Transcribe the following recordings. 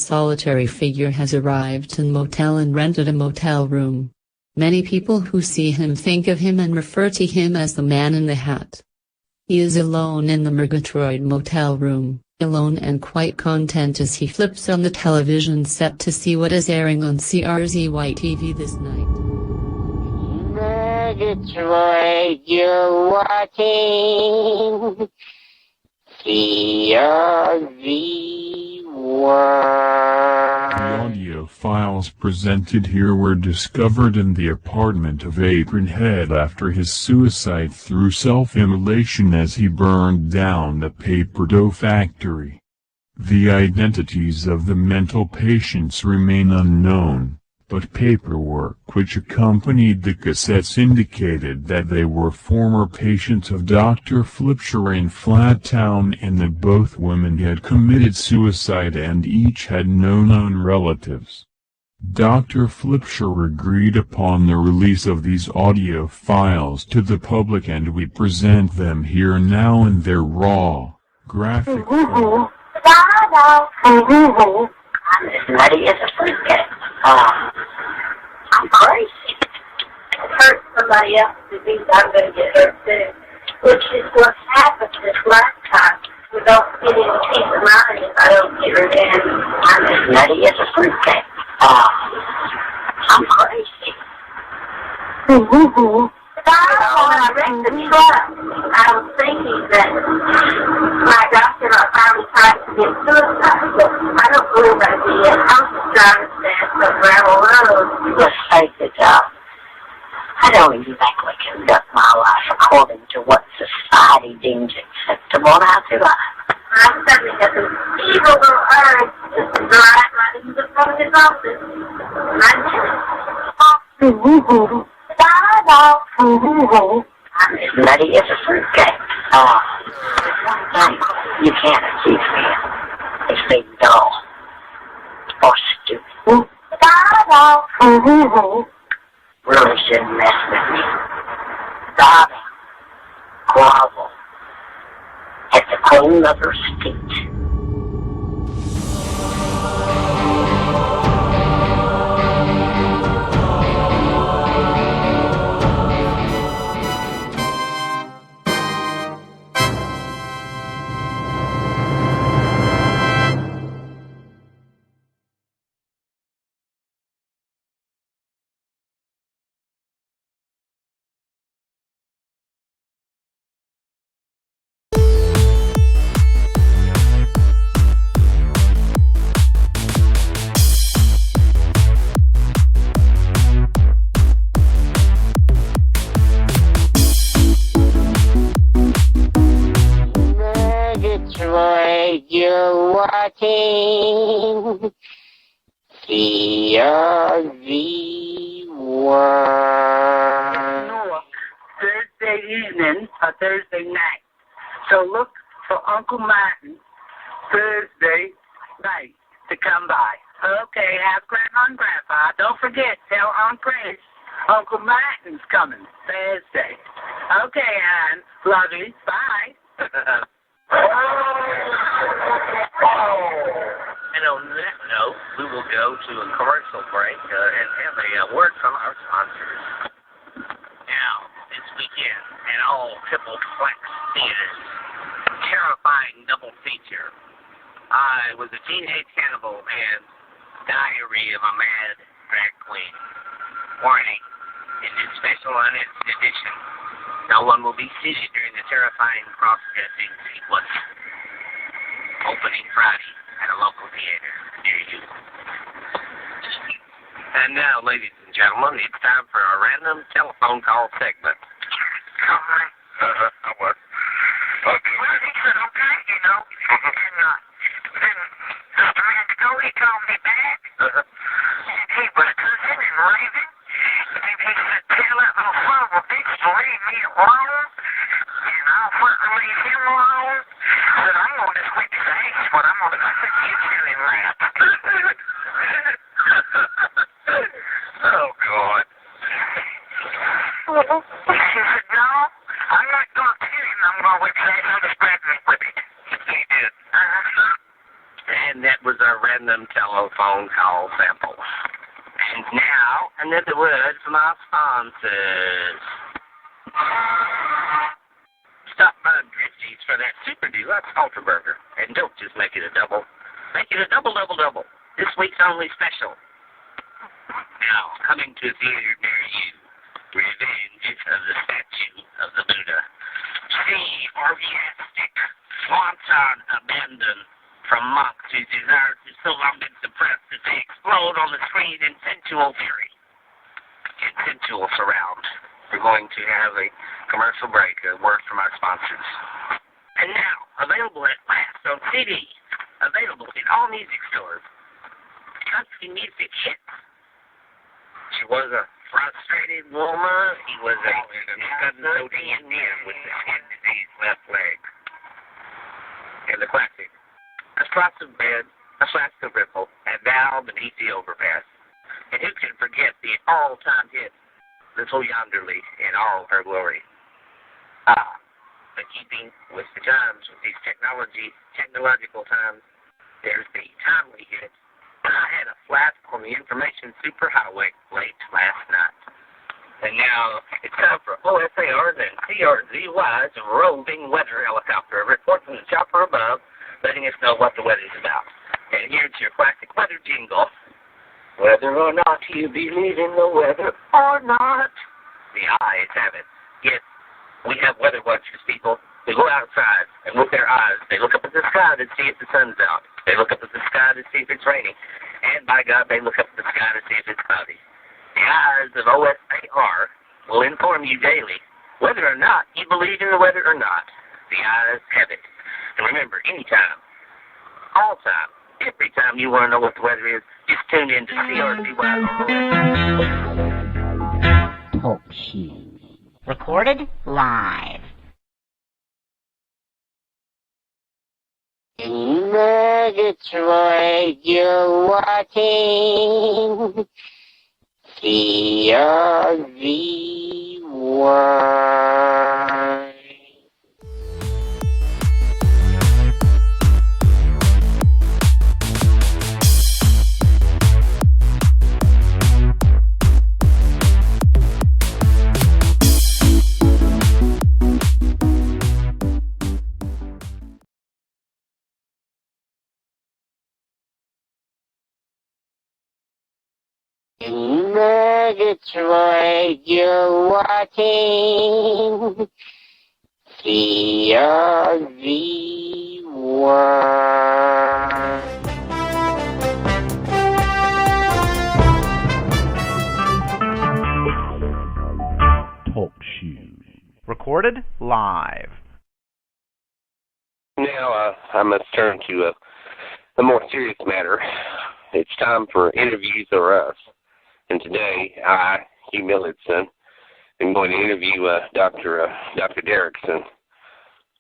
solitary figure has arrived in motel and rented a motel room. Many people who see him think of him and refer to him as the man in the hat. He is alone in the Murgatroyd motel room, alone and quite content as he flips on the television set to see what is airing on CRZY TV this night. Murgatroyd, you're watching CRZY. The audio files presented here were discovered in the apartment of Apronhead after his suicide through self-immolation as he burned down the paper dough factory. The identities of the mental patients remain unknown, but paperwork which accompanied the cassettes indicated that they were former patients of Dr. Flipshire in Flattown and that both women had committed suicide and each had no known relatives. Dr. Flipshire agreed upon the release of these audio files to the public and we present them here now in their raw, graphic form. I'm as nutty as a fruitcake. I'm crazy. Hurt somebody else disease, I'm going to get hurt too. Which is what happened this last time. We don't get any peace of mind if I don't get revenge. I'm as nutty as a fruitcake. I'm crazy. When I wrecked the truck, I was thinking that my doctor finally tried to get suicide, but I don't believe I did. I was just driving fast on gravel road. Let's face it, I don't exactly conduct my life according to what society deems acceptable now, do I? I suddenly had this evil little urge just to drive right into the front of his office. And I did it. I'm as nutty as a fruitcake. You can't accuse me of being dull or stupid. Really shouldn't mess with me. Bow down, grovel at the Queen Mother's feet. You're watching CRZY. Thursday evening or Thursday night. So look for Uncle Martin Thursday night to come by. Okay, have Grandma and Grandpa. Don't forget, tell Aunt Grace Uncle Martin's coming Thursday. Okay, Ann. Love you. Bye. And on that note, we will go to a commercial break and have a word from our sponsors. Now, this weekend at all triple flex theaters, terrifying double feature. I was a teenage cannibal and Diary of a Mad Drag Queen. Warning, in this special unedited edition, no one will be seated during the terrifying cross-dressing sequence. Opening Friday at a local theater near you. And now, ladies and gentlemen, it's time for a random telephone call segment. I was. Well, he said, okay, you know, and then just a minute ago he called me back. He was cussing and raving. And he said, tell that little son of a bitch to leave me alone. And I'll fucking leave him alone. I said, I'm going to whip his ass, but I'm going to you tell him that. Oh, God. She said, no, I'm not going to tell him I'm going to whip his ass. I'll just grab him and whip it. He did. And that was our random telephone call sample. And now, another word from our sponsors. Stop by Grifty's for that super deluxe Ultra Burger. And don't just make it a double. Make it a double, double, double. This week's only special. Now, coming to a theater near you, Revenge of the Statue of the Buddha. See orgiastic, swanton abandon from monks whose desires have so long been suppressed that they explode on the screen in sensual fury. In sensual surround. We're going to have a commercial break, a word from our sponsors. And now, available at last on CD, available in all music stores. Country music hits. She was a frustrated woman. He was a disconsolate Indian with the skin disease left leg. And the classic. A slice of bread, a slice of ripple, and down beneath the overpass. And who can forget the all-time hit, Little Yonder Lady in all her glory. Ah, but keeping with the times, with these technological times, there's the timely hit. I had a flat on the information superhighway late last night. And now it's time for OSAR's and CRZY's roving weather helicopter report from the chopper above, letting us know what the weather's about. And here's your classic weather jingle. Whether or not you believe in the weather or not, the eyes have it. Yes, we have weather watchers, people. They go outside, and with their eyes, they look up at the sky to see if the sun's out. They look up at the sky to see if it's raining. And by God, they look up at the sky to see if it's cloudy. The eyes of OSAR will inform you daily whether or not you believe in the weather or not. The eyes have it. And remember, anytime, all time, every time you want to know what the weather is, just tune in to CRCY. Talk shoes. Recorded live. Detroit, you're watching CRZY. Detroit, you're watching CRZY. Talk shoes. Recorded live. Now I must turn to a more serious matter. It's time for interviews or us. And today, I, Hugh Millicent, am going to interview Dr. Derrickson.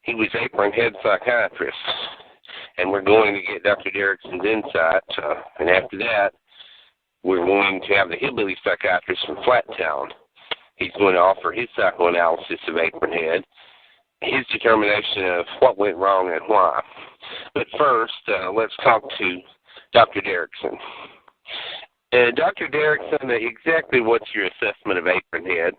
He was Apron head psychiatrist. And we're going to get Dr. Derrickson's insight. And after that, we're going to have the hillbilly psychiatrist from Flattown. He's going to offer his psychoanalysis of Apron Head, his determination of what went wrong and why. But first, let's talk to Dr. Derrickson. Dr. Derrickson, exactly what's your assessment of Apron Head?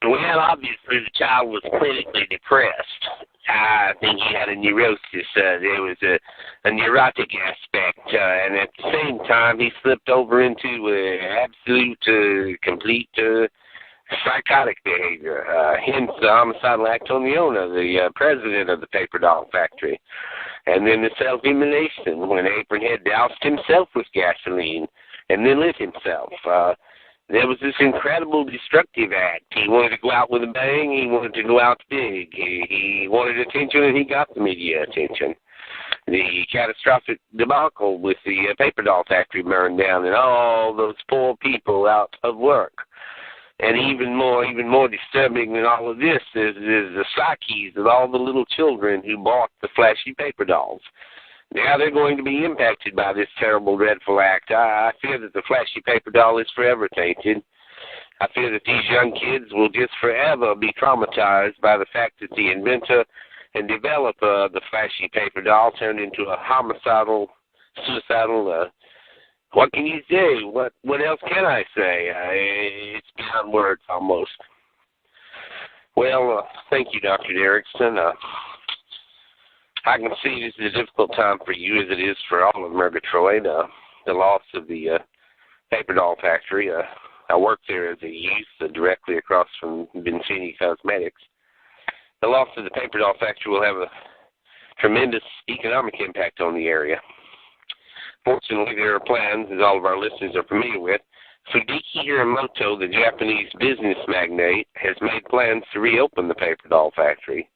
Well, obviously the child was clinically depressed. I think he had a neurosis. There was a neurotic aspect, and at the same time he slipped over into absolute, complete psychotic behavior. Hence the homicidal act on the owner, the president of the paper doll factory. And then the self-immolation when Apron Head doused himself with gasoline and then lit himself. There was this incredible destructive act. He wanted to go out with a bang. He wanted to go out big. He wanted attention, and he got the media attention. The catastrophic debacle with the paper doll factory burned down and all those poor people out of work. And even more disturbing than all of this is the psyches of all the little children who bought the flashy paper dolls. Now they're going to be impacted by this terrible, dreadful act. I fear that the flashy paper doll is forever tainted. I fear that these young kids will just forever be traumatized by the fact that the inventor and developer of the flashy paper doll turned into a homicidal suicidal. What can you say? What else can I say? It's beyond words almost. Well, thank you, Dr. Derrickson. I can see this is a difficult time for you as it is for all of Murgatroyd. The loss of the paper doll factory. I worked there as a youth directly across from Vincini Cosmetics. The loss of the paper doll factory will have a tremendous economic impact on the area. Fortunately, there are plans, as all of our listeners are familiar with. Fudiki Hiramoto, the Japanese business magnate, has made plans to reopen the paper doll factory,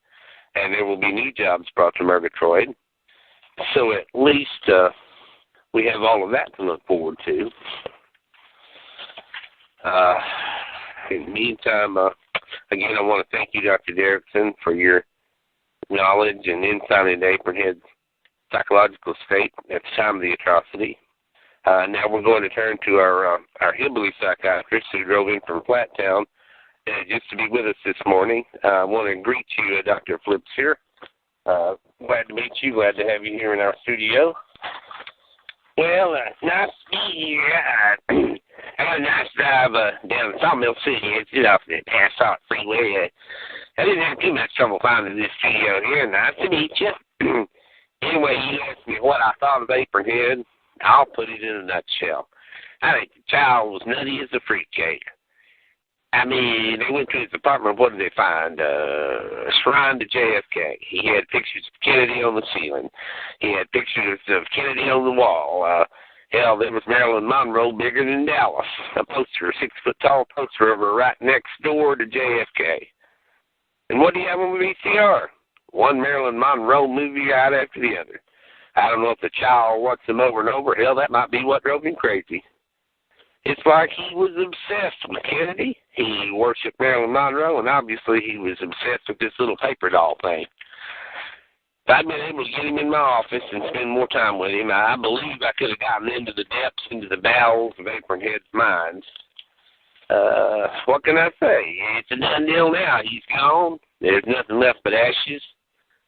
and there will be new jobs brought to Murgatroyd. So at least we have all of that to look forward to. In the meantime, again, I want to thank you, Dr. Derrickson, for your knowledge and insight into Apronhead's psychological state at the time of the atrocity. Now we're going to turn to our hillbilly psychiatrist who drove in from Flattown just to be with us this morning. I want to greet you, Dr. Flips here. Glad to meet you. Glad to have you here in our studio. Well, nice to be here. I had a nice drive down to Sawmill City. It's off the Passat Freeway. I didn't have too much trouble finding this studio here. Nice to meet you. Anyway, you asked me what I thought of Apronhead. I'll put it in a nutshell. I think the child was nutty as a fruitcake. I mean, they went to his apartment. What did they find? A shrine to JFK. He had pictures of Kennedy on the ceiling. He had pictures of Kennedy on the wall. Hell, there was Marilyn Monroe bigger than Dallas. A poster, a 6-foot-tall poster of her right next door to JFK. And what do you have on the VCR? One Marilyn Monroe movie right after the other. I don't know if the child watched them over and over. Hell, that might be what drove him crazy. It's like he was obsessed with Kennedy. He worshipped Marilyn Monroe, and obviously he was obsessed with this little paper doll thing. If I'd been able to get him in my office and spend more time with him, I believe I could have gotten into the depths, into the bowels of Apronhead's mind. What can I say? It's a done deal now. He's gone. There's nothing left but ashes.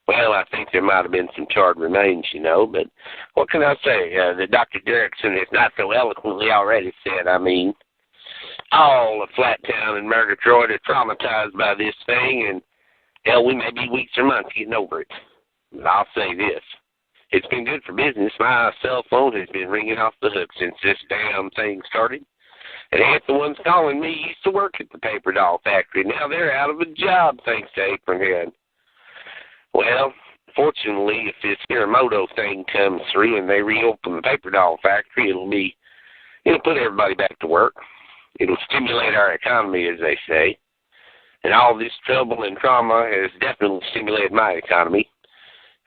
Well, I think there might have been some charred remains, you know, but what can I say? That Dr. Derrickson has not so eloquently already said. I mean, all of Flattown and Murgatroyd are traumatized by this thing, and hell, we may be weeks or months getting over it. But I'll say this. It's been good for business. My cell phone has been ringing off the hook since this damn thing started. And half the ones calling me used to work at the paper doll factory. Now they're out of a job thanks to Apronhead. Well, fortunately, if this Hiramoto thing comes through and they reopen the paper doll factory, it'll put everybody back to work. It'll stimulate our economy, as they say. And all this trouble and trauma has definitely stimulated my economy.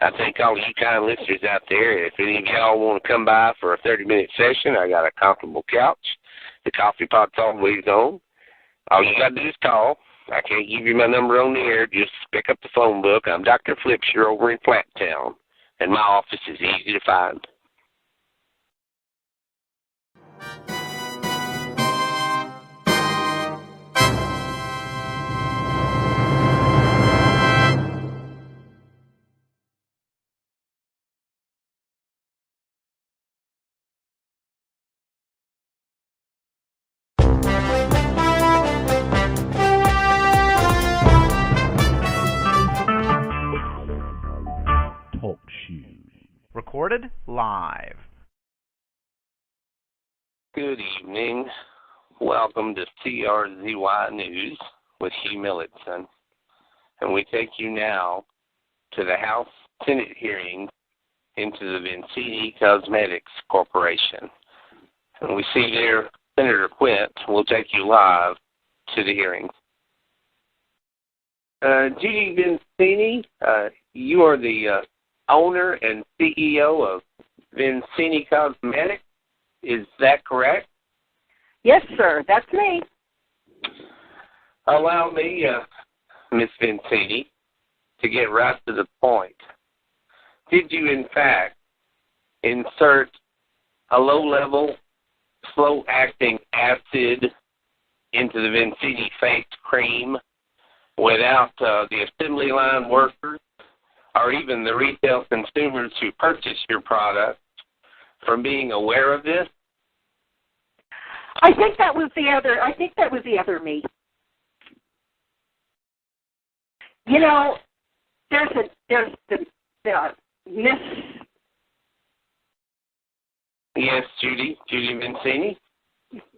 I think all of you kind listeners out there, if any of y'all want to come by for a 30-minute session, I got a comfortable couch. The coffee pot's always on. All you got to do is call. I can't give you my number on the air. Just pick up the phone book. I'm Dr. Flips here over in Flattown, and my office is easy to find. Recorded live. Good evening. Welcome to CRZY News with Hugh Millitson. And we take you now to the House Senate hearing into the Vincini Cosmetics Corporation. And we see there Senator Quint will take you live to the hearing. Judy Vincini, you are the owner and CEO of Vincini Cosmetics. Is that correct? Yes, sir. That's me. Allow me, Miss Vincini, to get right to the point. Did you, in fact, insert a low-level, slow-acting acid into the Vincini face cream without the assembly line workers or even the retail consumers who purchase your product from being aware of this? I think that was the other me. You know, there's the Miss. Yes, Judy Vincini.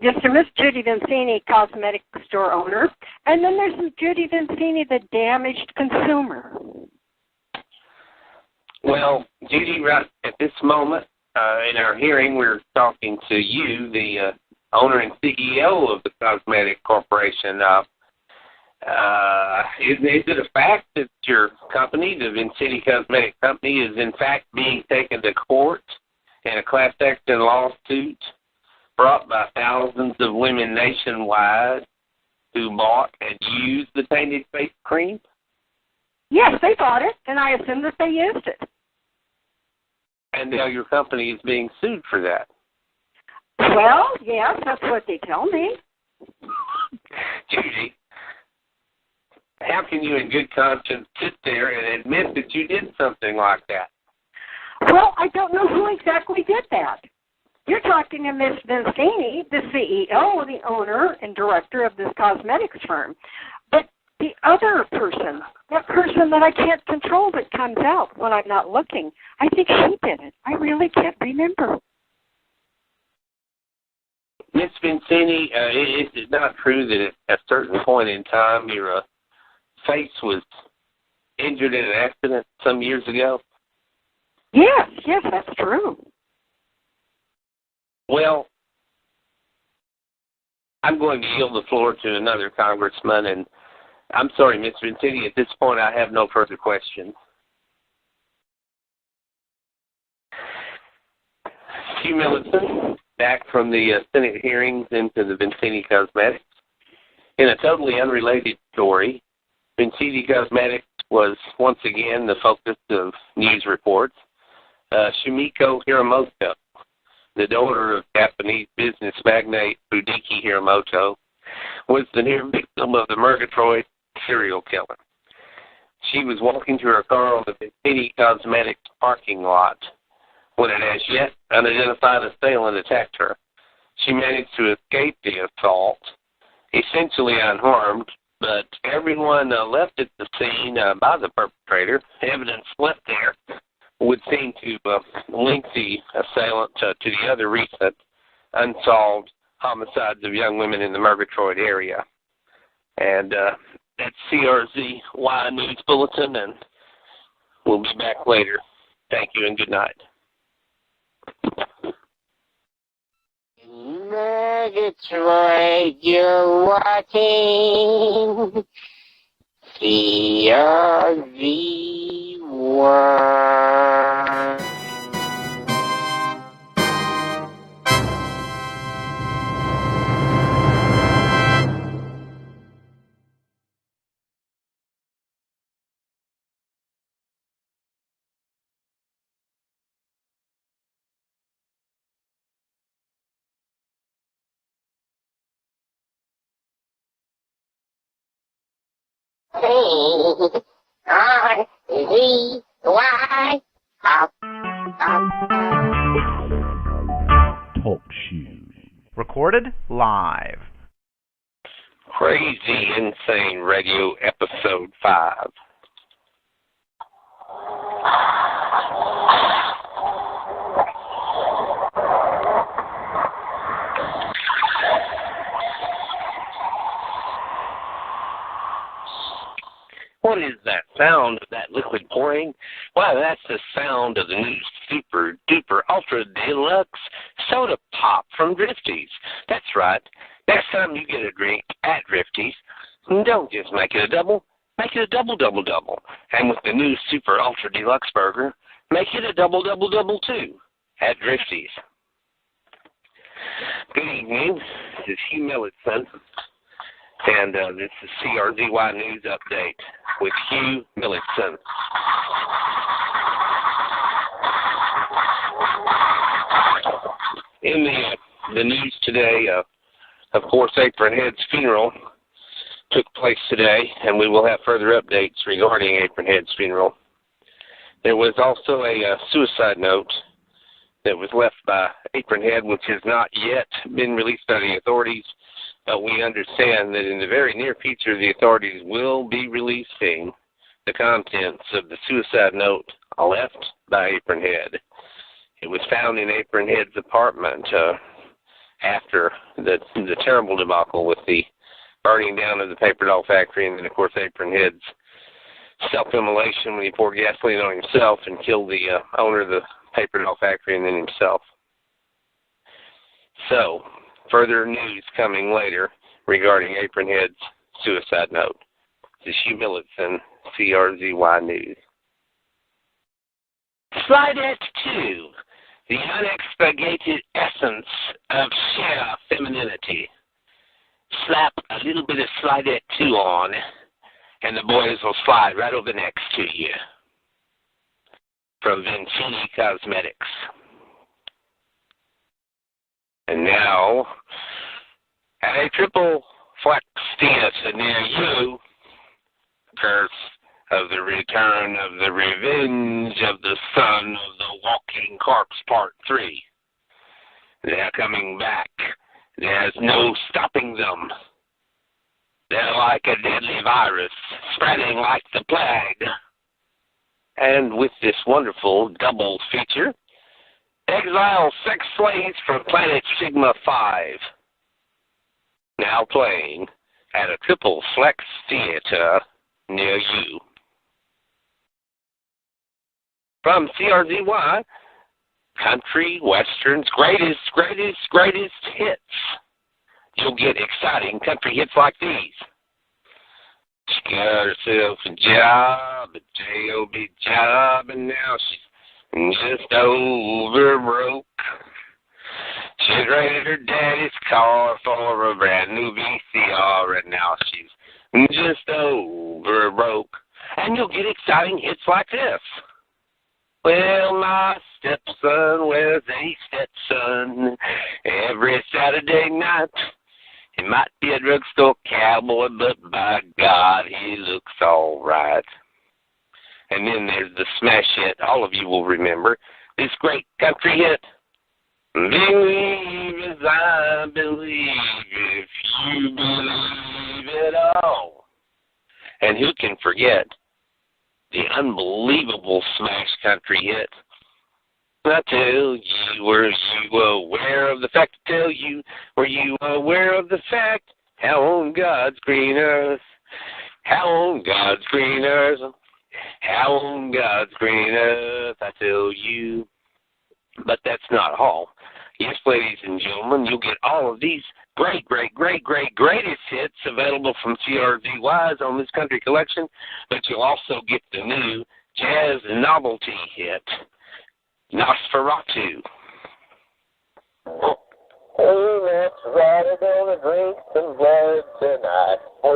Just a Miss Judy Vincini, cosmetic store owner, and then there's Miss Judy Vincini, the damaged consumer. Well, Judy, right at this moment in our hearing, we're talking to you, the owner and CEO of the Cosmetic Corporation. Is it a fact that your company, the Vincini Cosmetic Company, is in fact being taken to court in a class action lawsuit brought by thousands of women nationwide who bought and used the tainted face cream? Yes, they bought it, and I assume that they used it. And now your company is being sued for that. Well, yes, that's what they tell me. Judy, how can you in good conscience sit there and admit that you did something like that? Well, I don't know who exactly did that. You're talking to Miss Vincini, the CEO, the owner and director of this cosmetics firm. But the other person, that person that I can't control that comes out when I'm not looking, I think she did it. I really can't remember. Miss Vincini, is it not true that at a certain point in time your face was injured in an accident some years ago? Yes, that's true. Well, I'm going to yield the floor to another congressman, and I'm sorry, Ms. Vincini, at this point I have no further questions. Hugh Millicent, back from the Senate hearings into the Vincini Cosmetics. In a totally unrelated story, Vincini Cosmetics was once again the focus of news reports. Shumiko Hiramoto, the daughter of Japanese business magnate Fudiki Hiramoto, was the near victim of the Murgatroyd serial killer. She was walking to her car on the Vincini Cosmetics parking lot when an as yet unidentified assailant attacked her. She managed to escape the assault, essentially unharmed, but everyone left at the scene by the perpetrator. Evidence left there would seem to link the assailant to the other recent unsolved homicides of young women in the Murgatroyd area. And that's CRZY News Bulletin, and we'll be back later. Thank you and good night. Murgatroyd, you're watching CRZY. CRZY. Talk shoes. Recorded live. Crazy Insane Radio, Episode 5. What is that sound of that liquid pouring? Why, that's the sound of the new super duper ultra deluxe soda pop from Drifty's. That's right. Next time you get a drink at Drifty's, don't just make it a double, make it a double double double. And with the new super ultra deluxe burger, make it a double double double too at Drifty's. Good evening. This is Hugh Millicent. And this is CRZY News Update with Hugh Millicent. In the news today, of course, Apron Head's funeral took place today, and we will have further updates regarding Apron Head's funeral. There was also a suicide note that was left by Apron Head, which has not yet been released by the authorities. But we understand that in the very near future, the authorities will be releasing the contents of the suicide note left by Apron Head. It was found in Apron Head's apartment after the terrible debacle with the burning down of the paper doll factory, and then, of course, Apron Head's self-immolation when he poured gasoline on himself and killed the owner of the paper doll factory and then himself. So, further news coming later regarding Apron Head's suicide note. This is Hugh Millicent, CRZY News. Slidette 2, the unexpurgated essence of sheer femininity. Slap a little bit of Slidette 2 on, and the boys will slide right over next to you. From Vincini Cosmetics. And now, at a triple flex theater near you, curse of the return of the revenge of the son of the walking corpse part 3. They're coming back. There's no stopping them. They're like a deadly virus, spreading like the plague. And with this wonderful double feature, Exile Sex Slaves from Planet Sigma 5. Now playing at a triple flex theater near you. From CRZY, country westerns, greatest hits. You'll get exciting country hits like these. She got herself a job, a J-O-B job, and now she's just over broke. She's raided her daddy's car for a brand new VCR, and now she's just over broke. And you'll get exciting hits like this. Well, my stepson wears a Stetson every Saturday night. He might be a drugstore cowboy, but by God, he looks all right. And then there's the smash hit all of you will remember, this great country hit. Believe as I believe, if you believe it all. And who can forget the unbelievable smash country hit? I tell you, were you aware of the fact? I tell you, were you aware of the fact? How on God's green earth, how on God's green earth, how on God's green earth, I tell you. But that's not all. Yes, ladies and gentlemen, you'll get all of these greatest hits available from CRZY's on this country collection, but you'll also get the new jazz novelty hit, Nosferatu. Hey, Nosferatu, gonna drink some blood tonight. Hey,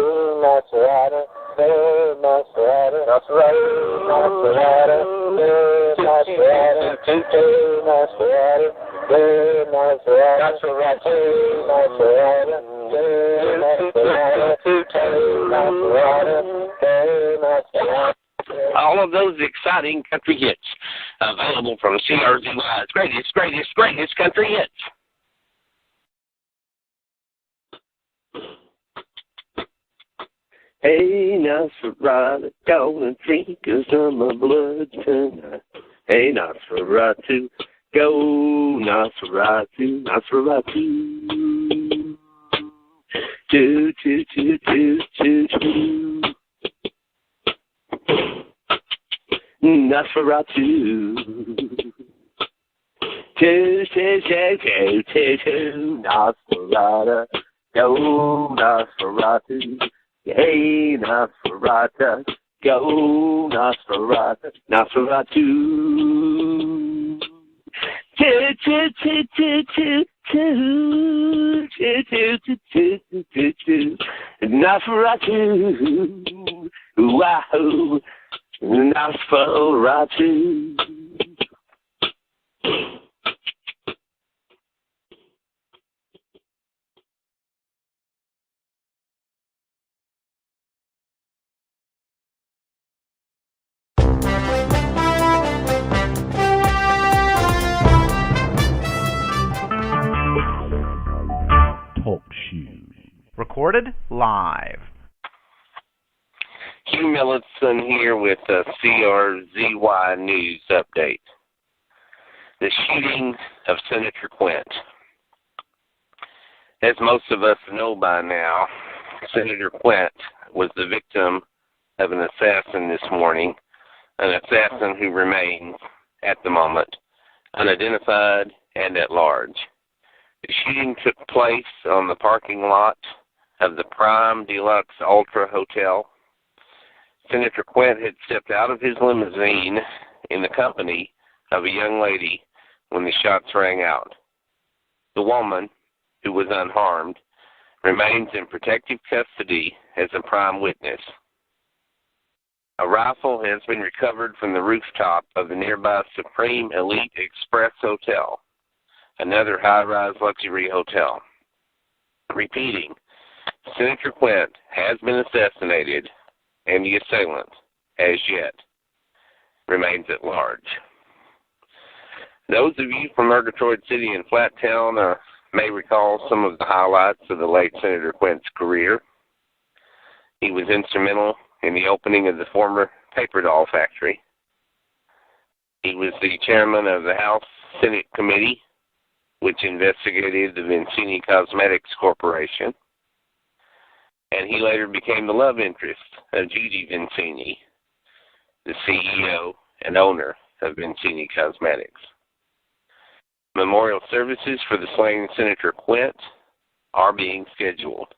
Nosferatu, hey, Nosferatu, Nosferatu, Nosferatu, hey, Nosferatu, hey, Nosferatu, hey, Nosferatu, hey, Nosferatu, hey, Nosferatu, hey, Nosferatu. All of those exciting country hits available from CRZY's greatest country hits. Hey, Nosferatu, gonna drink some of blood tonight. Hey, Nosferatu, go, Nosferatu, Nosferatu. Do, do, do, do, do, do. Nosferatu. Do, do, do, do, do, do. Nosferatu, go, Nosferatu. Hey, Nosferatu, go, Nosferatu, Nosferatu. Nosferatu, wow, Nosferatu. Recorded live. Hugh Millitson here with a CRZY News update. The shooting of Senator Quint. As most of us know by now, Senator Quint was the victim of an assassin this morning, an assassin who remains, at the moment, unidentified and at large. The shooting took place on the parking lot of the Prime Deluxe Ultra Hotel. Senator Quint had stepped out of his limousine in the company of a young lady when the shots rang out. The woman, who was unharmed, remains in protective custody as a prime witness. A rifle has been recovered from the rooftop of the nearby Supreme Elite Express Hotel, another high-rise luxury hotel. Repeating, Senator Quint has been assassinated, and the assailant, as yet, remains at large. Those of you from Murgatroyd City and Flattown may recall some of the highlights of the late Senator Quint's career. He was instrumental in the opening of the former paper doll factory. He was the chairman of the House Senate Committee, which investigated the Vincini Cosmetics Corporation. And he later became the love interest of Judy Vincini, the CEO and owner of Vincini Cosmetics. Memorial services for the slain Senator Quint are being scheduled.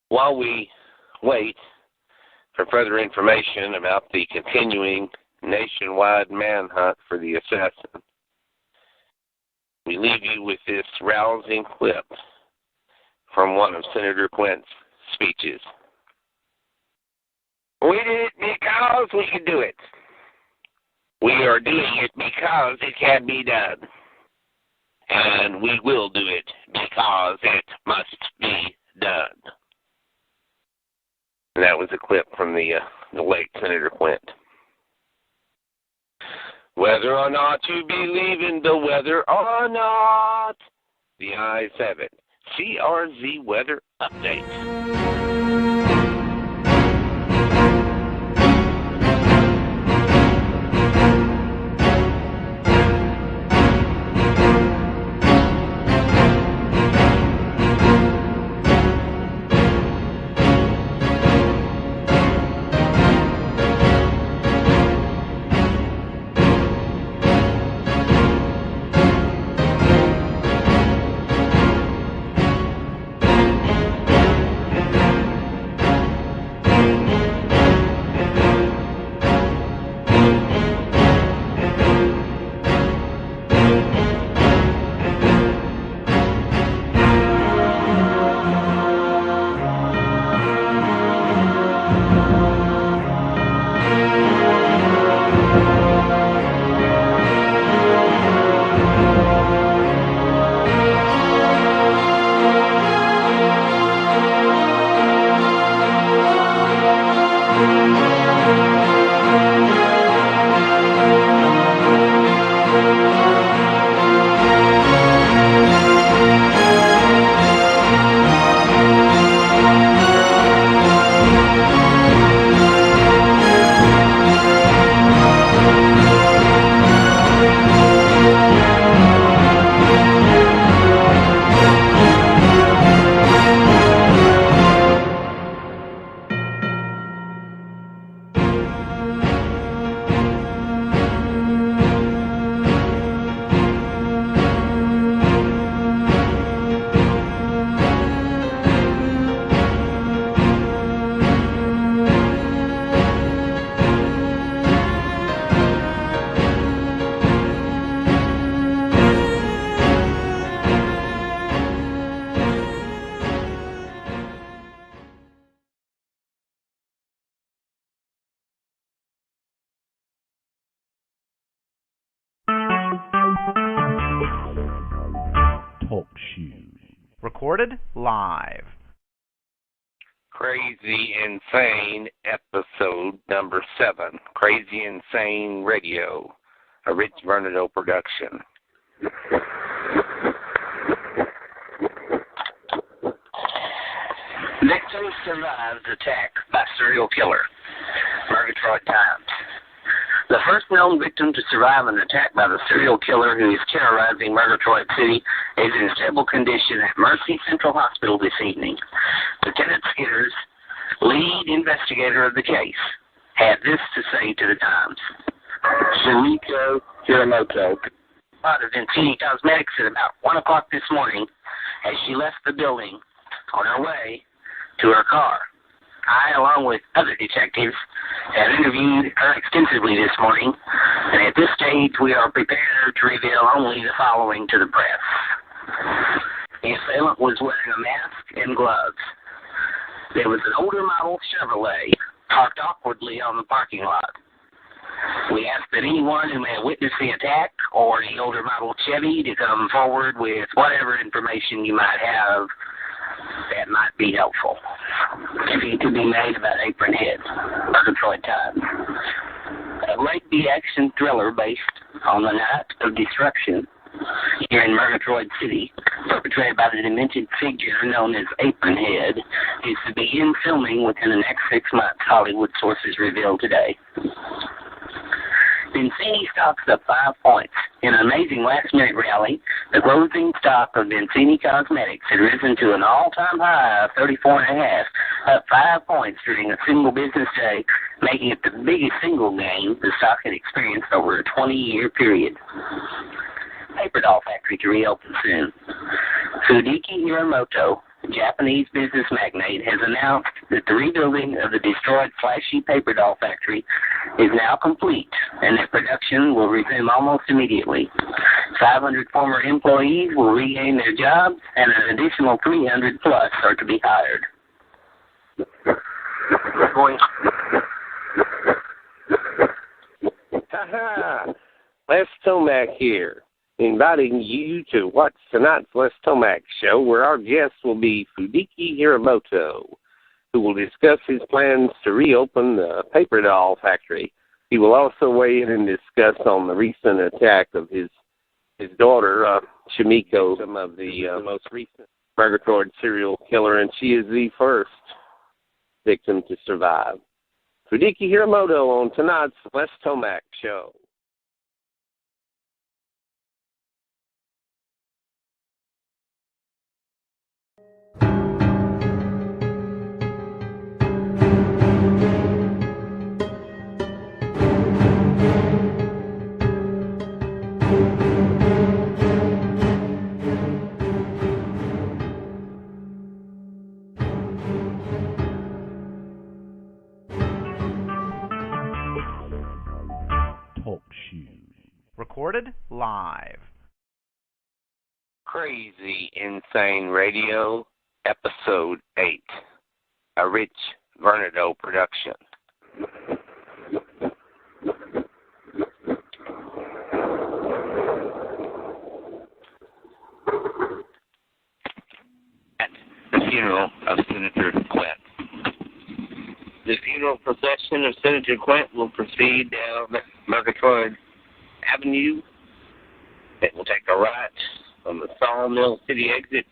While we wait for further information about the continuing nationwide manhunt for the assassin, we leave you with this rousing clip from one of Senator Quint's speeches. We did it because we could do it. We are doing it because it can be done. And we will do it because it must be done. And that was a clip from the late Senator Quint. Whether or not you believe in the weather or not, the eyes have it. CRZ Weather Update. Talk Shoes. Recorded live. Crazy Insane episode number 7. Crazy Insane Radio, a Rich Vernon production. Victim survives attack by serial killer. Murgatroyd Times. The first known victim to survive an attack by the serial killer who is terrorizing Murgatroyd City is in stable condition at Mercy Central Hospital this evening. Lieutenant Skinner's lead investigator of the case had this to say to the Times. Shimiko Hiramoto out of Vincini Cosmetics at about 1 o'clock this morning as she left the building on her way to her car. I, along with other detectives, have interviewed her extensively this morning, and at this stage we are prepared to reveal only the following to the press. The assailant was wearing a mask and gloves. There was an older model Chevrolet parked awkwardly on the parking lot. We ask that anyone who may have witnessed the attack or the older model Chevy to come forward with whatever information you might have that might be helpful. If you could be made about Apron Head, Murgatroyd Times. A late-beat action thriller based on the night of destruction here in Murgatroyd City, perpetrated by the demented figure known as Apron Head, is to begin filming within the next 6 months, Hollywood sources revealed today. Vincini stocks up 5 points. In an amazing last-minute rally, the closing stock of Vincini Cosmetics had risen to an all-time high of 34.5, up 5 points during a single business day, making it the biggest single gain the stock had experienced over a 20-year period. Paper doll factory to reopen soon. Fudiki Hiramoto, Japanese business magnate, has announced that the rebuilding of the destroyed flashy paper doll factory is now complete and that production will resume almost immediately. 500 former employees will regain their jobs and an additional 300 plus are to be hired. Ha-ha! Les Tomac here, inviting you to watch tonight's Les Tomac show, where our guest will be Fudiki Hiramoto, who will discuss his plans to reopen the paper doll factory. He will also weigh in and discuss on the recent attack of his daughter, Shimiko, some of the most recent Murgatroyd serial killer, and she is the first victim to survive. Fudiki Hiramoto on tonight's Les Tomac show. Talk shoes. Recorded live. Crazy Insane Radio, Episode 8, a Rich Vernado production. At the funeral of Senator Quint. The funeral procession of Senator Quint will proceed down Murgatroyd Avenue. It will take a right from the Sawmill City exit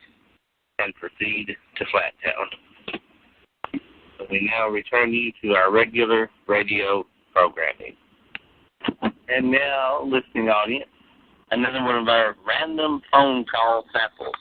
and proceed to Flattown. So we now return you to our regular radio programming. And now, listening audience, another one of our random phone call samples.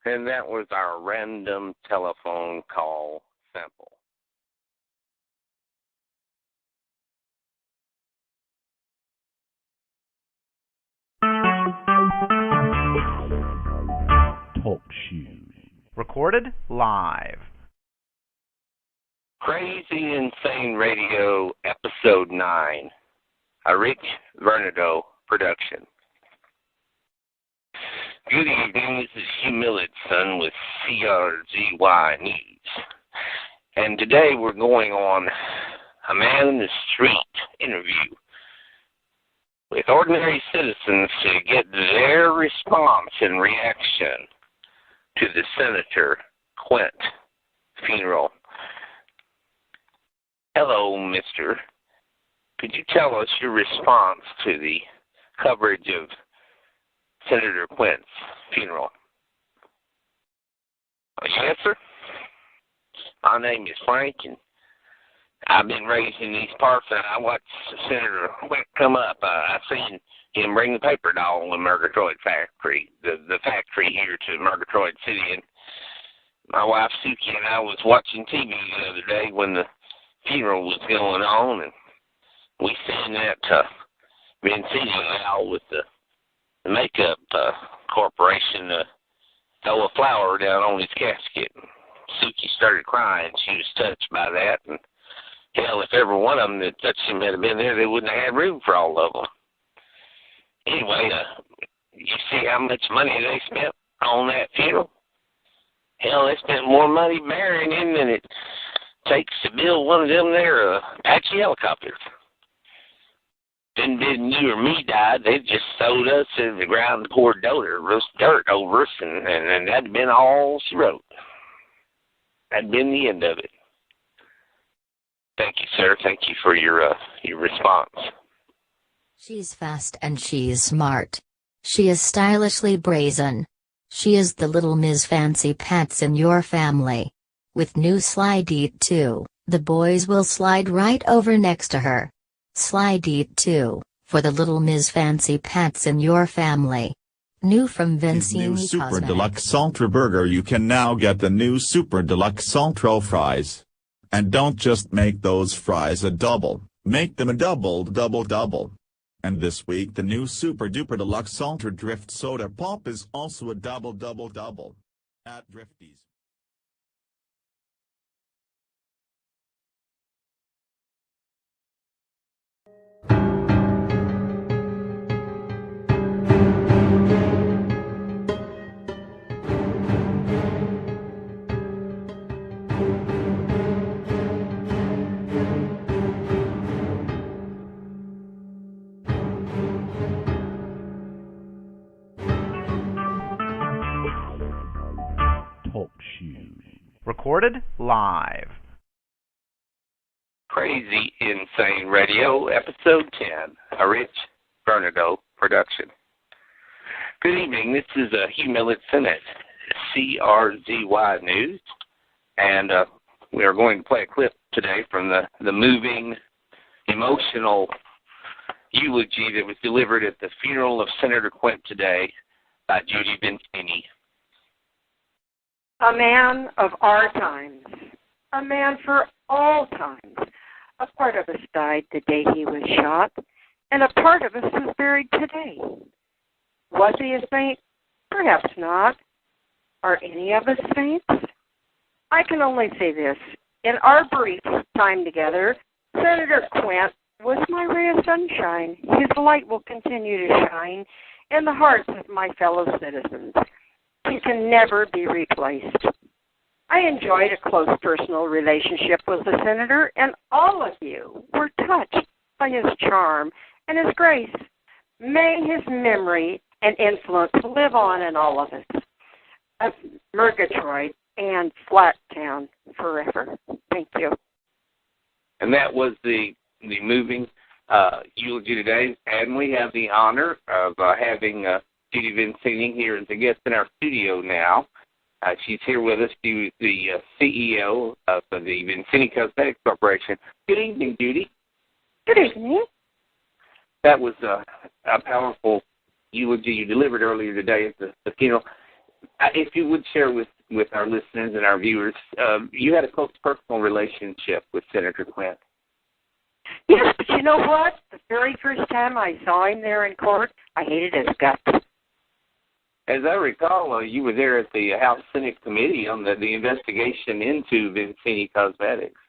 And that was our random telephone call sample. Talk shoes. Recorded live. Crazy Insane Radio, Episode 9. A Rich Bernardo production. Good evening, this is Hugh Millardson with CRZY News. And today we're going on a man in the street interview with ordinary citizens to get their response and reaction to the Senator Quint funeral. Hello, mister. Could you tell us your response to the coverage of Senator Quint's funeral? Yes, sir. My name is Frank, and I've been raised in these parts, and I watched Senator Quint come up. I seen him bring the paper doll in Murgatroyd factory, the factory here to Murgatroyd City. And my wife Suki and I was watching TV the other day when the funeral was going on, and we seen that Vincini Al with the makeup corporation throw a flower down on his casket. And Suki started crying. She was touched by that, and hell, if every one of them that touched him had been there, they wouldn't have had room for all of them. Anyway, you see how much money they spent on that funeral? Hell, they spent more money burying him than it takes to build one of them there Apache helicopters. Then you or me died, they just sewed us in the ground and poured dirt over us, and that'd been all she wrote. That'd been the end of it. Thank you, sir. Thank you for your response. She's fast and she's smart. She is stylishly brazen. She is the little Ms. Fancy Pants in your family. With new Slide Eat 2, the boys will slide right over next to her. Slide Eat 2, for the little Ms. Fancy Pants in your family. New from Vincini New Super Cosmetics. Deluxe Ultra Burger. You can now get the new Super Deluxe Ultra Fries. And don't just make those fries a double, make them a double. And this week the new Super Duper Deluxe Ultra Drift Soda Pop is also a double. At Drifties. Talk shoes. Recorded live. Crazy Insane Radio, Episode 10, a Rich Bernardo production. Good evening, this is Hugh Millardson at CRZY News, and we are going to play a clip today from the moving, emotional eulogy that was delivered at the funeral of Senator Quint today by Judy Vincini. A man of our times, a man for all times. A part of us died the day he was shot, and a part of us is buried today. Was he a saint? Perhaps not. Are any of us saints? I can only say this. In our brief time together, Senator Quint was my ray of sunshine. His light will continue to shine in the hearts of my fellow citizens. He can never be replaced. I enjoyed a close personal relationship with the senator, and all of you were touched by his charm and his grace. May his memory and influence live on in all of us, of Murgatroyd and Flattown forever. Thank you. And that was the moving eulogy today, and we have the honor of having Judy Vincini here as a guest in our studio now. She's here with us, the CEO of the Vincini Cosmetics Corporation. Good evening, Judy. Good evening. That was a powerful eulogy you delivered earlier today at the funeral. If you would share with our listeners and our viewers, you had a close personal relationship with Senator Quint. Yes, but you know what? The very first time I saw him there in court, I hated his guts. As I recall, you were there at the House Senate Committee on the investigation into Vincini Cosmetics.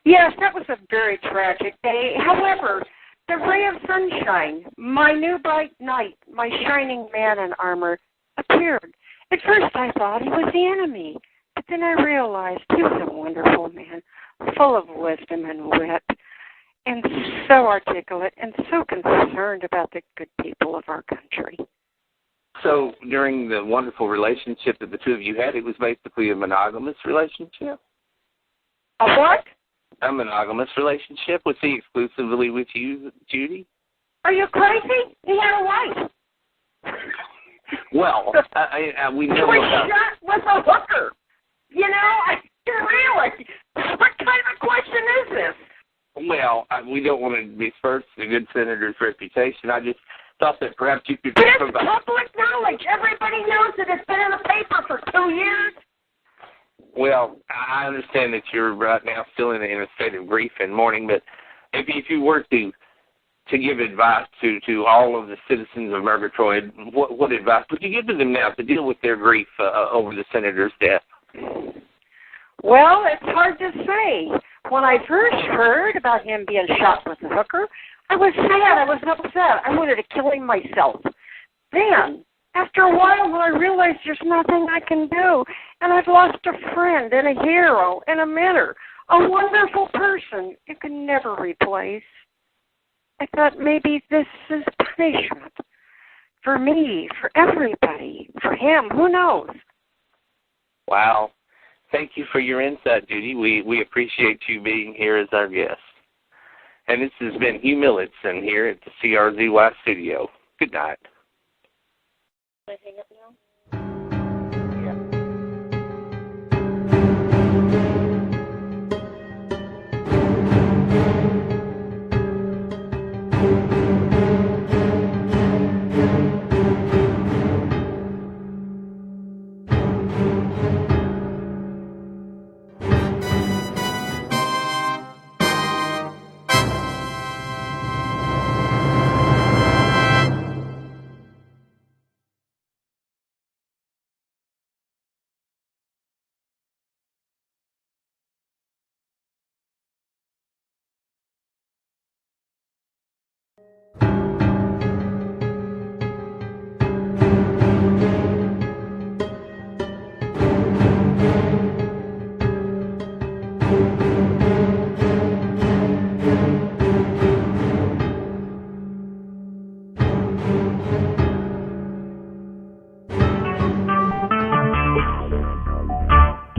Yes, that was a very tragic day. However, the ray of sunshine, my new bright knight, my shining man in armor, appeared. At first I thought he was the enemy, but then I realized he was a wonderful man, full of wisdom and wit, and so articulate and so concerned about the good people of our country. So during the wonderful relationship that the two of you had, it was basically a monogamous relationship? A what? A monogamous relationship? Was he exclusively with you, Judy? Are you crazy? He had a wife. Well, we know he was about... shot with a hooker. You know, really? What kind of question is this? Well, we don't want to besmirch the good senator's reputation. I just thought that perhaps you could... But it's public knowledge. Everybody knows that it's been in the paper for 2 years. Well, I understand that you're right now still in a state of grief and mourning, but if you were to give advice to all of the citizens of Murgatroyd, what advice would you give to them now to deal with their grief over the senator's death? Well, it's hard to say. When I first heard about him being shot with a hooker, I was sad. I was upset. I wanted to kill him myself. Then, after a while, I realized there's nothing I can do, and I've lost a friend and a hero and a mentor, a wonderful person you can never replace. I thought maybe this is punishment for me, for everybody, for him. Who knows? Wow. Thank you for your insight, Judy. We appreciate you being here as our guest. And this has been Hugh Millitson here at the CRZY studio. Good night. Can I hang up now?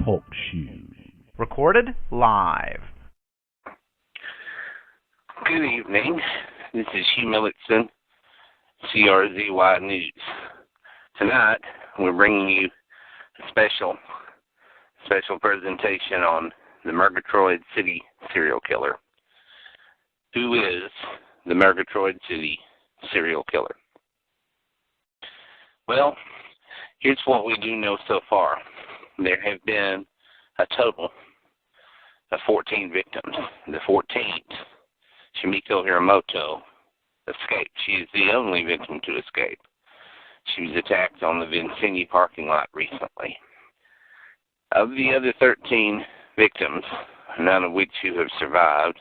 Talk shoes. Recorded live. Good evening. This is Hugh Millitson, CRZY News. Tonight, we're bringing you a special presentation on the Murgatroyd City serial killer. Who is the Murgatroyd City serial killer? Well, here's what we do know so far. There have been a total of 14 victims. The 14th, Shimiko Hiramoto, escaped. She is the only victim to escape. She was attacked on the Vincini parking lot recently. Of the other 13 victims, none of which who have survived,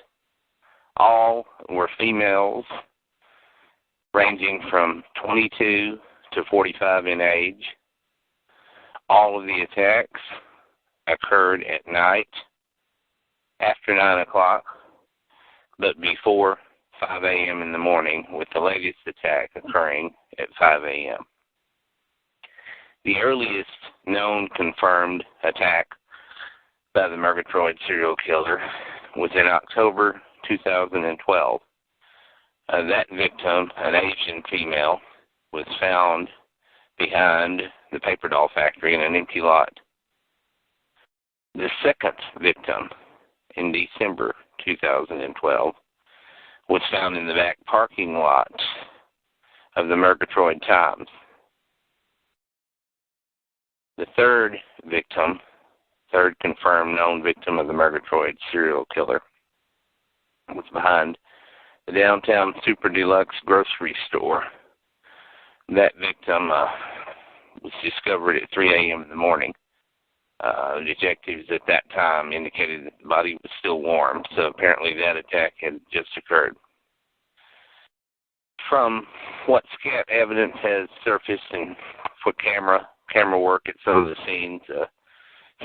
all were females ranging from 22 to 45 in age. All of the attacks occurred at night, after 9 o'clock, but before 5 a.m. in the morning, with the latest attack occurring at 5 a.m. The earliest known confirmed attack by the Murgatroyd serial killer was in October 2012. That victim, an Asian female, was found behind the paper doll factory in an empty lot. The second victim, in December 2012, was found in the back parking lot of the Murgatroyd Times. The third victim, third confirmed known victim of the Murgatroyd serial killer, was behind the downtown Super Deluxe grocery store. That victim was discovered at 3 a.m. in the morning. Detectives at that time indicated that the body was still warm, so apparently that attack had just occurred. From what scat evidence has surfaced and for camera work at some of the scenes,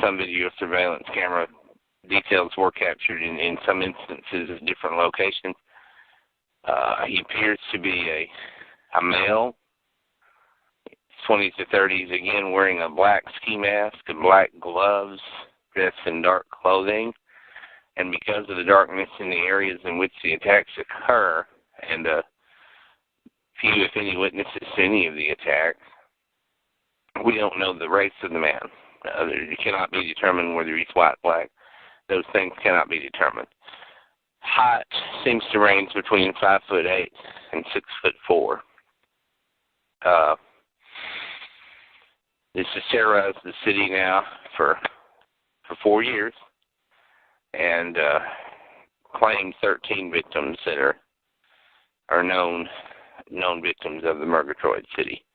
some video surveillance camera details were captured in some instances at different locations. He appears to be a male, 20s to 30s, again wearing a black ski mask and black gloves, dressed in dark clothing. And because of the darkness in the areas in which the attacks occur, and few, if any, witnesses to any of the attacks, we don't know the race of the man. It cannot be determined whether he's white, black. Those things cannot be determined. Height seems to range between 5'8" and 6'4". This has terrorized the city now for 4 years, and claimed 13 victims that are known victims of the Murgatroyd city.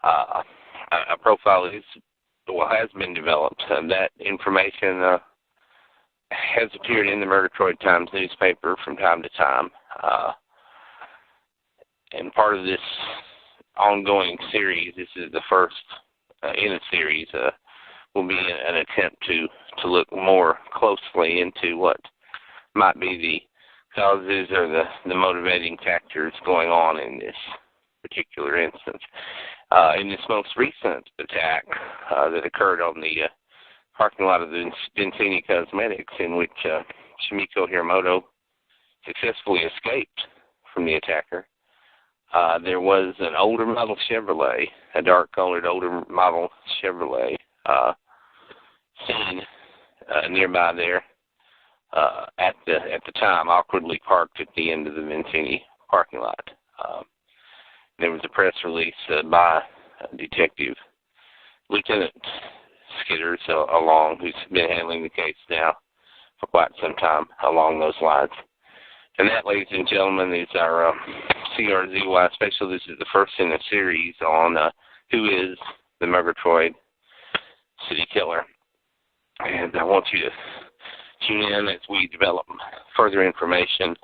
A profile has been developed. That information has appeared in the Murgatroyd Times newspaper from time to time. And part of this ongoing series, this is the first in a series, will be an attempt to look more closely into what might be the causes or the motivating factors going on in this particular instance. In this most recent attack that occurred on the parking lot of the Vincini Cosmetics, in which Shimiko Hiramoto successfully escaped from the attacker, there was an older model Chevrolet, a dark-colored older model Chevrolet, seen nearby there at the time, awkwardly parked at the end of the Vincini parking lot. There was a press release by Detective Lieutenant Skidders along, who's been handling the case now for quite some time along those lines. And that, ladies and gentlemen, is our CRZY special. This is the first in a series on who is the Murgatroyd city killer. And I want you to tune in as we develop further information.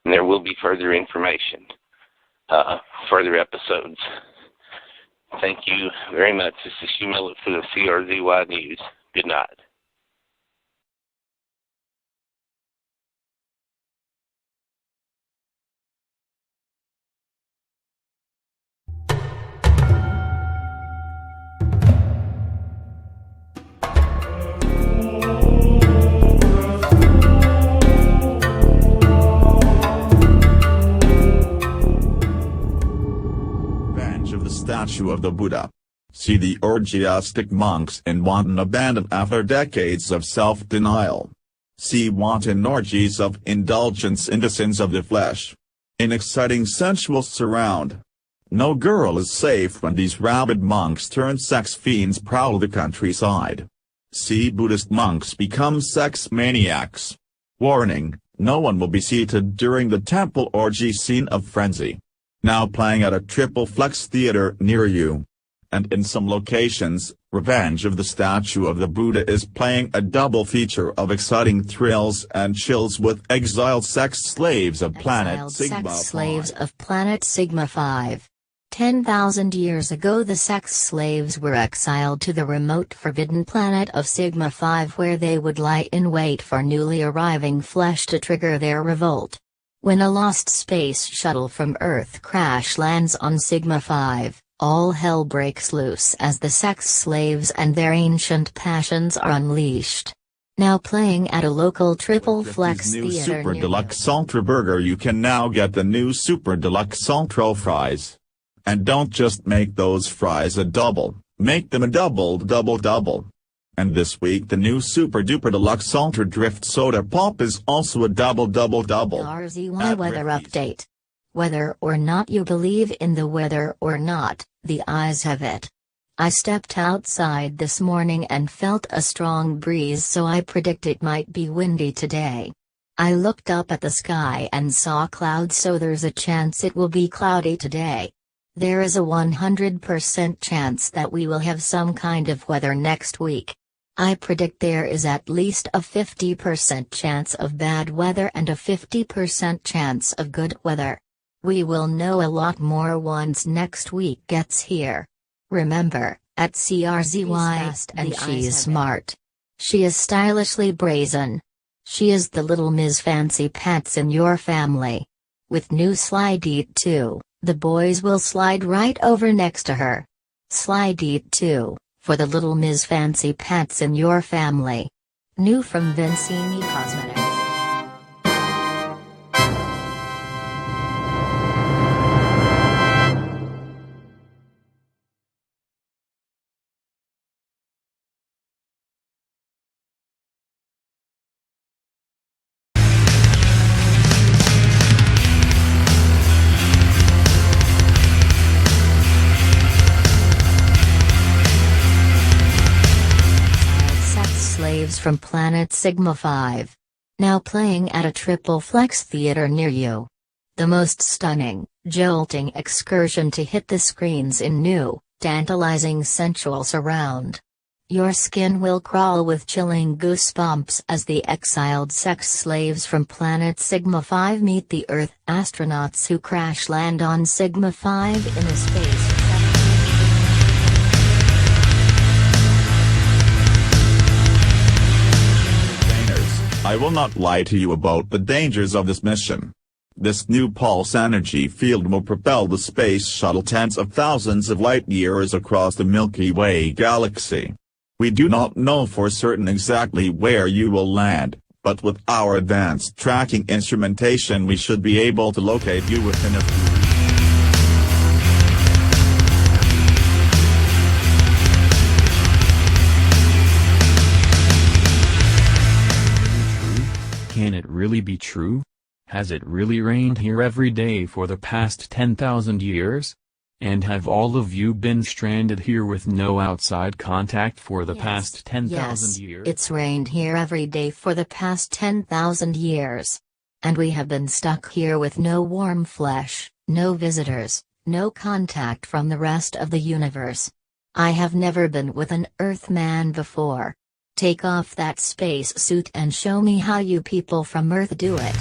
And there will be further information, further episodes. Thank you very much. This is Hugh Millett for the CRZY News. Good night. Statue of the Buddha. See the orgiastic monks in wanton abandon after decades of self-denial. See wanton orgies of indulgence into sins of the flesh. In exciting sensual surround. No girl is safe when these rabid monks turn sex fiends prowl the countryside. See Buddhist monks become sex maniacs. Warning, no one will be seated during the temple orgy scene of frenzy. Now playing at a triple flex theater near you. And in some locations, Revenge of the Statue of the Buddha is playing a double feature of exciting thrills and chills with exiled sex slaves of planet Sigma 5. Sex slaves of planet Sigma 5. 10,000 years ago the sex slaves were exiled to the remote forbidden planet of Sigma 5, where they would lie in wait for newly arriving flesh to trigger their revolt. When a lost space shuttle from Earth crash lands on Sigma 5, all hell breaks loose as the sex slaves and their ancient passions are unleashed. Now playing at a local triple flex new theater Super near Deluxe Ultra Burger, you can now get the new Super Deluxe Ultra Fries. And don't just make those fries a double, make them a double. And this week the new Super Duper Deluxe Ultra Drift Soda Pop is also a double. RZY weather update. Whether or not you believe in the weather or not, the eyes have it. I stepped outside this morning and felt a strong breeze, so I predict it might be windy today. I looked up at the sky and saw clouds, so there's a chance it will be cloudy today. There is a 100% chance that we will have some kind of weather next week. I predict there is at least a 50% chance of bad weather and a 50% chance of good weather. We will know a lot more once next week gets here. Remember, at CRZY, and she's smart. She is stylishly brazen. She is the little Ms. Fancy Pants in your family. With new Slide Eat 2, the boys will slide right over next to her. Slide Eat 2, for the little Ms. Fancy Pants in your family. New from Vincini Cosmetics. Slaves from Planet Sigma 5. Now playing at a triple flex theater near you. The most stunning, jolting excursion to hit the screens in new, tantalizing sensual surround. Your skin will crawl with chilling goosebumps as the exiled sex slaves from Planet Sigma 5 meet the Earth astronauts who crash land on Sigma 5 in a space. I will not lie to you about the dangers of this mission. This new pulse energy field will propel the space shuttle tens of thousands of light years across the Milky Way galaxy. We do not know for certain exactly where you will land, but with our advanced tracking instrumentation we should be able to locate you within a few. Can it really be true? Has it really rained here every day for the past 10,000 years? And have all of you been stranded here with no outside contact for the past 10,000 years? It's rained here every day for the past 10,000 years. And we have been stuck here with no warm flesh, no visitors, no contact from the rest of the universe. I have never been with an Earthman before. Take off that space suit and show me how you people from Earth do it.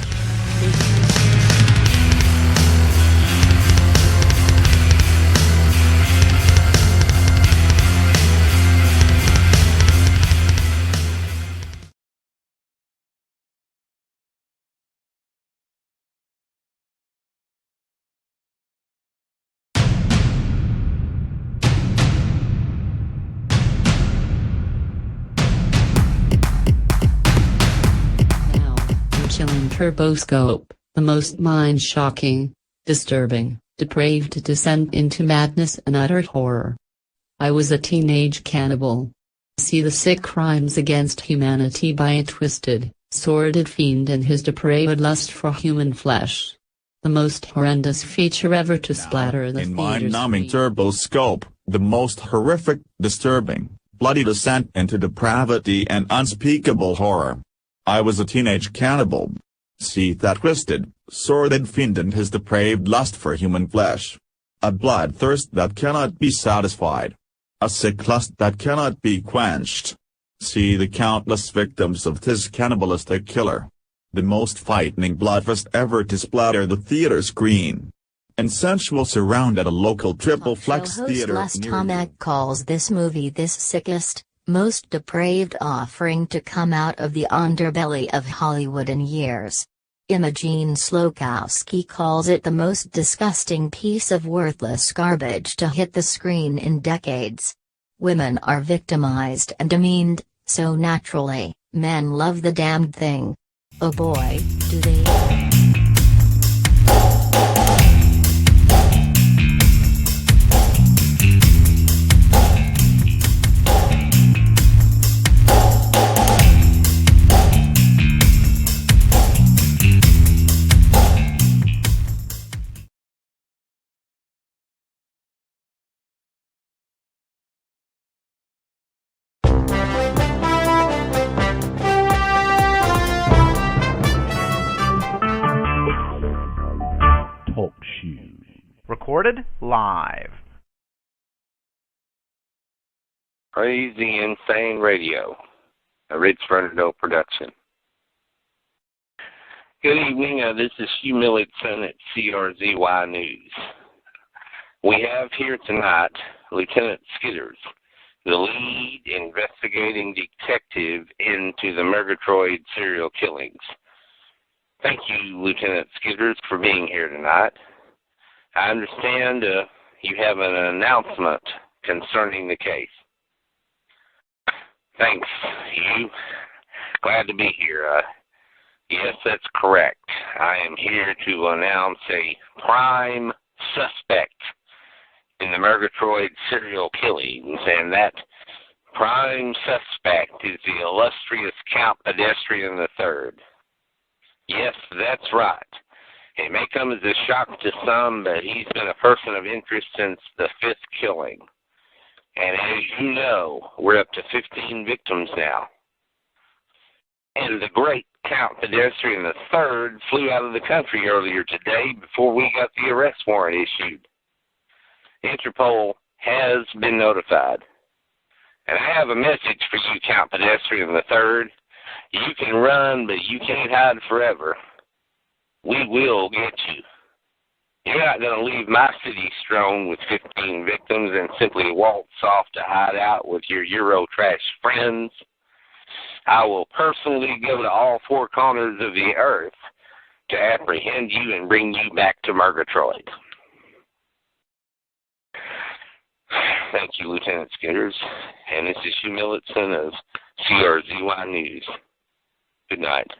Turboscope, the most mind-shocking, disturbing, depraved descent into madness and utter horror. I was a teenage cannibal. See the sick crimes against humanity by a twisted, sordid fiend and his depraved lust for human flesh. The most horrendous feature ever to splatter the in theater mind-numbing screen. Turboscope, the most horrific, disturbing, bloody descent into depravity and unspeakable horror. I was a teenage cannibal. See that twisted, sordid fiend and his depraved lust for human flesh. A bloodthirst that cannot be satisfied. A sick lust that cannot be quenched. See the countless victims of this cannibalistic killer. The most frightening bloodfest ever to splatter the theater screen. And sensual surround at a local triple flex theater Les near Tomac you. calls this movie this sickest, most depraved offering to come out of the underbelly of Hollywood in years. Imogene Slokowski calls it the most disgusting piece of worthless garbage to hit the screen in decades. Women are victimized and demeaned, so naturally, men love the damned thing. Oh boy, do they. Recorded live. Praise the Insane Radio, a Rich Fernando production. Good evening. This is Hugh Millicent at CRZY News. We have here tonight Lieutenant Skidders, the lead investigating detective into the Murgatroyd serial killings. Thank you, Lieutenant Skidders, for being here tonight. I understand you have an announcement concerning the case. Thanks, Hugh. Glad to be here. Yes, that's correct. I am here to announce a prime suspect in the Murgatroyd serial killings, and that prime suspect is the illustrious Count Pedestrian III. Yes, that's right. It may come as a shock to some, but he's been a person of interest since the 5th killing. And as you know, we're up to 15 victims now. And the great Count Pedestrian III flew out of the country earlier today before we got the arrest warrant issued. Interpol has been notified. And I have a message for you, Count Pedestrian III. You can run, but you can't hide forever. We will get you. You're not going to leave my city strewn with 15 victims and simply waltz off to hide out with your Eurotrash friends. I will personally go to all 4 corners of the earth to apprehend you and bring you back to Murgatroyd. Thank you, Lieutenant Skidders. And this is Hugh Millicent of CRZY News. Good night.